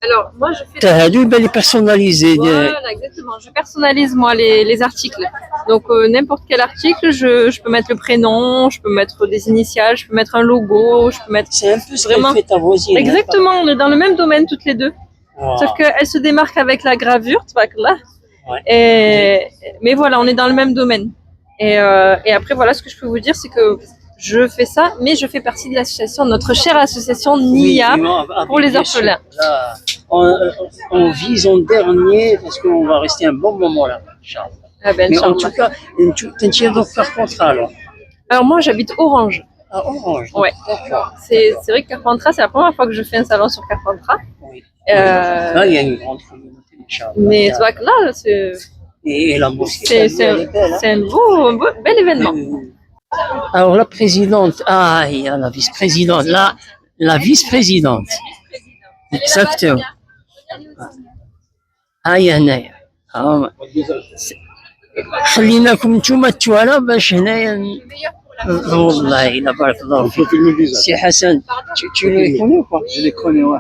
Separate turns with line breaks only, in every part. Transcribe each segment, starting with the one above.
Alors, moi, je fais.
Les personnalisés.
Voilà, exactement. Je personnalise, moi, les articles. Donc, n'importe quel article, je peux mettre le prénom, je peux mettre des initiales, je peux mettre un logo, je peux mettre.
C'est un peu ce qu'elle fait ta voisine.
Exactement, on est dans le même domaine toutes les deux.
Wow.
Sauf qu'elle se démarque avec la gravure, tabarakallah.
Ouais.
Mais voilà, on est dans le même domaine. Et après, voilà, ce que je peux vous dire, c'est que je fais ça, mais je fais partie de l'association, notre chère association NIA, pour les orphelins.
Là, on vise en dernier parce qu'on va rester un bon moment là.
Ah ben,
Mais en tout cas, tu tiens donc par contrat alors.
Alors moi, j'habite Orange.
À Orange.
Ouais.
D'accord.
C'est vrai que Carpentras, c'est la première fois que je fais un salon sur Carpentras.
Oui. Là, il y a une grande communauté.
Mais c'est vrai que là,
et la mosquée,
c'est un bel événement.
Alors la présidente, il y a la vice-présidente, la vice-présidente. Exactement. هنايا خليناكم نتوما التوالى باش هنايا والله الا بارك الله فيك. سي حسن, tu les connais ou pas?
Je les connais, ouais.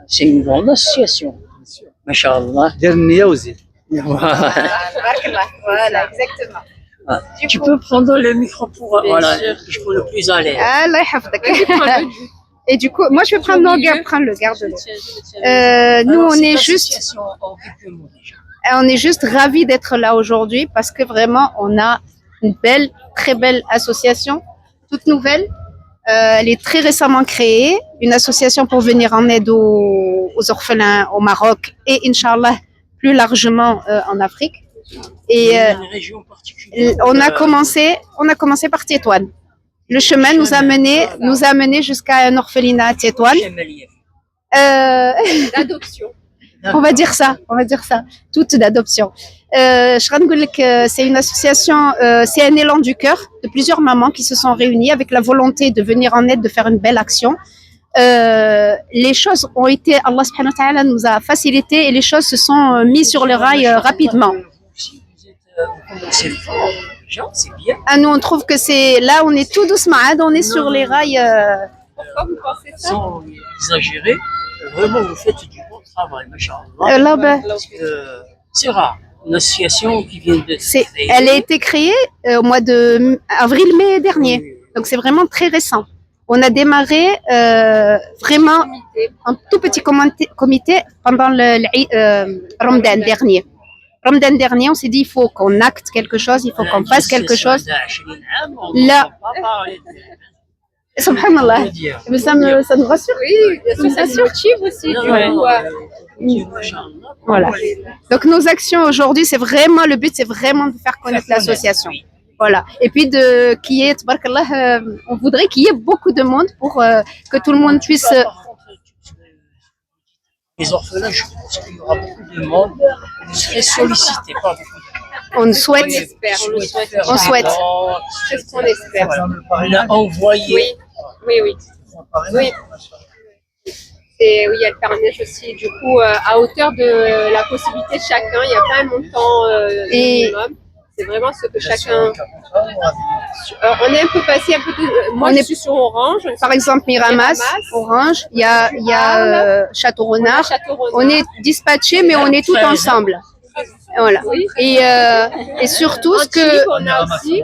C'est une grande association. Machallah.
Dernier aussi.
Voilà, exactement.
Tu peux prendre le micro pour voilà, je suis le plus à l'aise.
Allah yahfadek. Et du coup, moi je vais prendre le garde-l'eau. Nous, on est juste ravis d'être là aujourd'hui parce que vraiment, on a une très belle association, toute nouvelle. Elle est très récemment créée, une association pour venir en aide aux orphelins au Maroc et Inch'Allah plus largement en Afrique. Et on a commencé par Tétouane. Le chemin nous a mené jusqu'à un orphelinat à Tétouane.
D'adoption.
On va dire ça, toute d'adoption. C'est une association, c'est un élan du cœur de plusieurs mamans qui se sont réunies avec la volonté de venir en aide, de faire une belle action. Les choses ont été, Allah subhanahu wa ta'ala nous a facilité et les choses se sont mises sur les rails rapidement.
C'est bien.
Nous on trouve que c'est là, on est tout doucement, on est sur les rails.
Pourquoi vous pensez ça?
Sans exagérer, vraiment vous faites du bon travail, machallah. Parce que c'est rare, une association qui vient de.
Elle a été créée au mois de avril-mai dernier, donc c'est vraiment très récent. On a démarré vraiment un tout petit comité pendant le Ramadan dernier. Ramadan dernier, on s'est dit il faut qu'on acte quelque chose, il faut qu'on fasse quelque chose. Là, subhanallah, mais ça nous rassure.
Oui, bien sûr, ça motive aussi.
Voilà. Donc nos actions aujourd'hui, c'est vraiment le but, c'est vraiment de faire connaître l'association. Voilà. Et puis on voudrait qu'il y ait beaucoup de monde pour que tout le monde puisse.
Les orphelins, je pense qu'il y aura beaucoup de monde. Vous serez sollicités, pas beaucoup.
On souhaite. On souhaite.
C'est ce qu'on espère.
On a envoyé.
Oui. Oui, il y a le parrainage aussi. Du coup, à hauteur de la possibilité de chacun, il n'y a pas un montant minimum. C'est vraiment ce que chacun. On est un peu passé Moi, je suis sur Orange.
Par exemple, Miramas, Orange. Il y a Château-Renard. On est dispatchés, mais on est tous ensemble. Voilà. Et surtout, ce que.
On a aussi.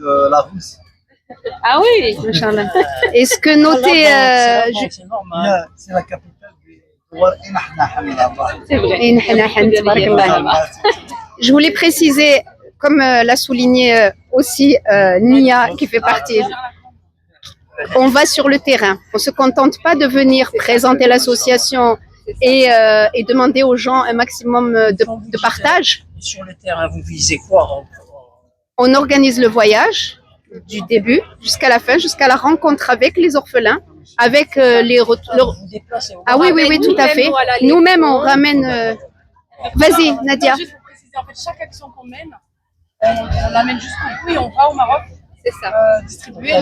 de la Rousse.
Ah oui.
Et ce que noter.
C'est normal.
C'est la capitale du Douar.
C'est vrai.
Je voulais préciser, comme l'a souligné aussi Nia, qui fait partie, on va sur le terrain. On ne se contente pas de venir présenter l'association et demander aux gens un maximum de partage.
Sur le terrain, vous visez quoi?
On organise le voyage du début jusqu'à la fin, jusqu'à la rencontre avec les orphelins, avec les retours. Ah oui, tout à fait. Nous-mêmes, on ramène. Vas-y, Nadia.
En fait, chaque action qu'on mène, on l'amène jusqu'au bout et on va au Maroc.
C'est ça.
Distribuer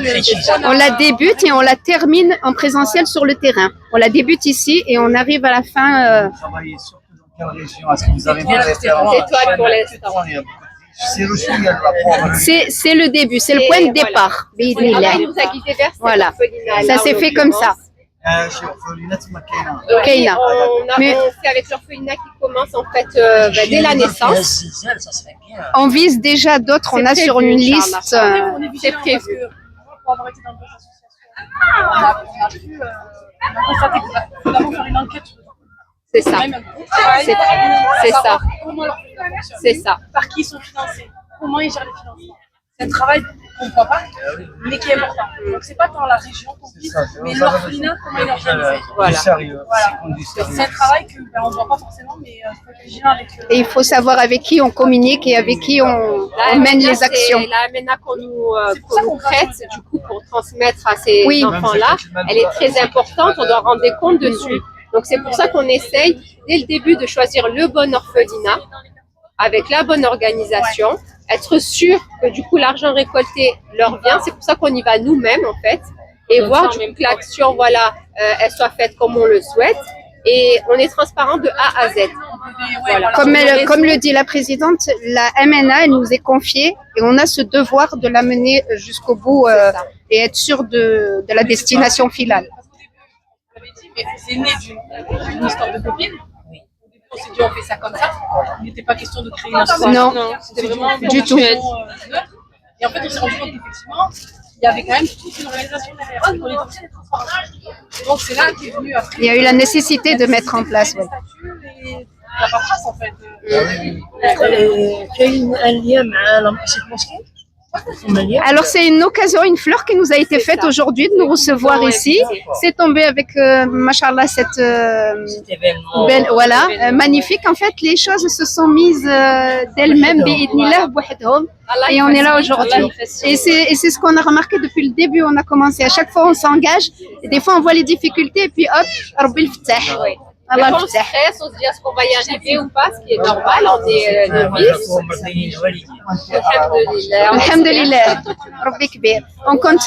on la débute et on la termine en présentiel sur le terrain. On la débute ici et on arrive à la fin.
Vous travaillez surtout dans quelle région? Est-ce que vous avez des références?
Tétouane pour l'instant.
C'est le début, c'est le point de départ.
Allah nous a guidés vers
voilà, ça s'est fait comme ça.
شي orphelinat ما كاينه.
كاينة.
On fait avec l'orphelinat qui commence en fait dès la naissance.
On vise déjà d'autres, on a
C'est
sur
prévu,
une
Inch'Allah.
liste.
On est
C'est
vigilant
prévu.
parce que pour avoir été dans d'autres associations, on a constaté qu'il faut d'abord faire une enquête.
C'est ça.
Même un groupe travail,
C'est ça.
savoir comment leur fonctionne,
C'est ça.
par qui ils sont financés, comment ils gèrent les financements. C'est un travail qu'on ne voit pas, mais qui est important. Donc c'est pas tant la région qu'on vise, mais l'orphelinat, comment il est organisé.
Voilà.
Du sérieux.
Voilà.
C'est qu'on dit sérieux.
C'est un travail que on ne voit pas forcément, mais il faut être vigilant avec
Et il faut savoir avec qui on communique et avec qui on mène les actions.
La MNA qu'on nous prête, du coup, pour transmettre à ces
Oui.
enfants-là, elle est très importante, on doit rendre des comptes dessus. Donc c'est pour ça qu'on essaye, dès le début, de choisir le bon orphelinat, avec la bonne organisation, être sûr que du coup l'argent récolté leur vient. C'est pour ça qu'on y va nous-mêmes en fait, et voir du coup que l'action, voilà, elle soit faite comme on le souhaite. Et on est transparent de A à Z. Voilà.
Comme le dit la présidente, la MNA, elle nous est confiée et on a ce devoir de la mener jusqu'au bout et être sûr de la destination finale.
Vous l'avez dit, mais c'est né d'une histoire de copine. Au début, on s'est dit on fait ça comme ça. Il n'était pas question de créer une association.
Non,
C'était vraiment
du tout.
neutre. Et en fait, on s'est rendu compte qu'effectivement, il y avait quand même toute une organisation derrière. On est aussi transparent. Donc c'est là qu'est venu après.
Il y a eu la nécessité de mettre en place.
Les
Ouais.
statuts et la paperasse en fait.
كاين اليوم مع cette mosquée.
Alors c'est une occasion, une fleur qui nous a été faite aujourd'hui de nous recevoir ici. C'est tombé avec, machallah, cette belle, voilà, magnifique. En fait, les choses se sont mises d'elles-mêmes, bi'idnillah, bouhidhom. Et on est là aujourd'hui. Et c'est ce qu'on a remarqué depuis le début. On a commencé. À chaque fois, on s'engage. Et des fois, on voit les difficultés. Et puis, hop, Rabbil Ftah.
Mais on stresse, on se dit est-ce qu'on va y arriver ou pas, ce qui est normal, on est novice. Alhamdulillah.
Alhamdulillah. Rabbi Kbir. On compte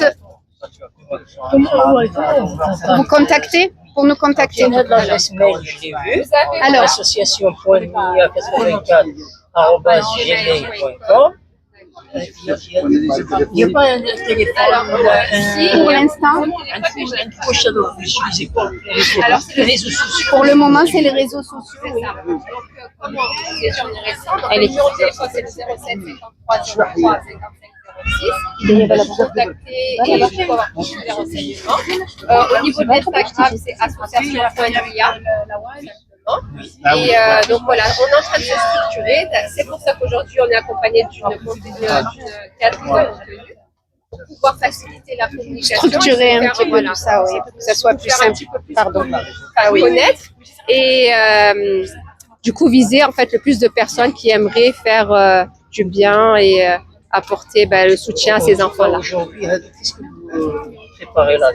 vous contacter pour nous contacter.
هاد l'adresse mail je l'ai vu.
Alors,
association.nia88.com. Il n'y a pas un téléphone
pour l'instant,
Alors, les réseaux sociaux.
pour le moment, c'est les réseaux sociaux. Oui.
Donc, comment déjà on est récent, donc le numéro de téléphone c'est le 07 53 03 55 06. Vous contacter et du coup avoir plus de renseignements. Au niveau de l'Instagram, c'est association.nia. Et donc voilà, on est en train de se structurer. C'est pour ça qu'aujourd'hui on est accompagné d'une cadre de tenue pour pouvoir faciliter la communication.
Structurer un petit peu tout ça, oui, pour que ça soit plus simple. Pardon.
Connaître et du coup viser en fait le plus de personnes qui aimeraient faire du bien et apporter le soutien à ces enfants-là.
Aujourd'hui, qu'est-ce que vous préparez là?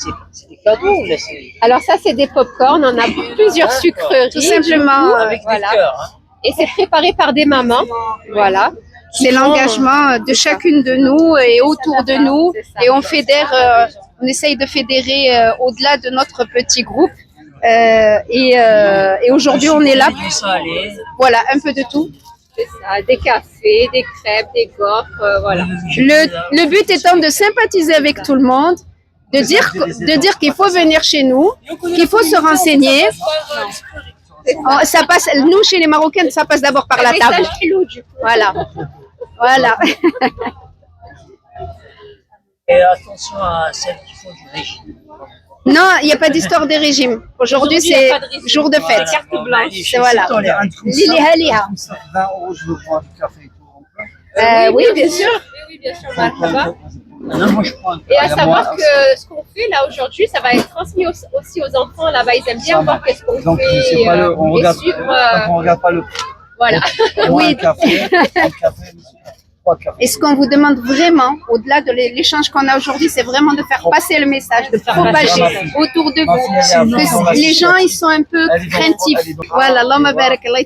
C'est des cadeaux ou là c'est...
Alors ça c'est des pop-corn, on a plusieurs sucreries.
Tout simplement,
avec
voilà.
des cœurs. Hein.
Et c'est préparé par des mamans, voilà.
C'est l'engagement de chacune de nous et autour de nous. Et on fédère, on essaye de fédérer au-delà de notre petit groupe. Et aujourd'hui, on est là. Voilà, un peu de tout.
C'est ça, des cafés, des crêpes, des gaufres, voilà.
Le but étant de sympathiser avec tout le monde, de dire qu'il faut venir chez nous, qu'il faut se renseigner. Ça passe, nous, chez les Marocains, ça passe d'abord par la table. Voilà. Voilà.
Et attention à celles qui font du régime.
Non, il n'y a pas d'histoire de régime. Aujourd'hui, c'est jour de fête.
Carte blanche.
C'est voilà. Lili Haliha.
20 € je veux prendre du café et tout.
Oui, bien sûr. Oui, bien sûr, marhaba.
Moi, je prends un
Et à savoir que ce qu'on fait là aujourd'hui, ça va être transmis aussi aux enfants. Là-bas, ils aiment bien voir qu'est-ce qu'on
Donc,
fait
c'est pas le, on
et
regarde,
suivre.
donc on regarde pas le prix.
Voilà.
Oui. Un café, 3 cafés.
Et ce qu'on vous demande vraiment, au-delà de l'échange qu'on a aujourd'hui, c'est vraiment de faire passer le message, de propager autour de vous. Que les gens, ils sont un peu craintifs. Voilà, Allahumma barak, Allah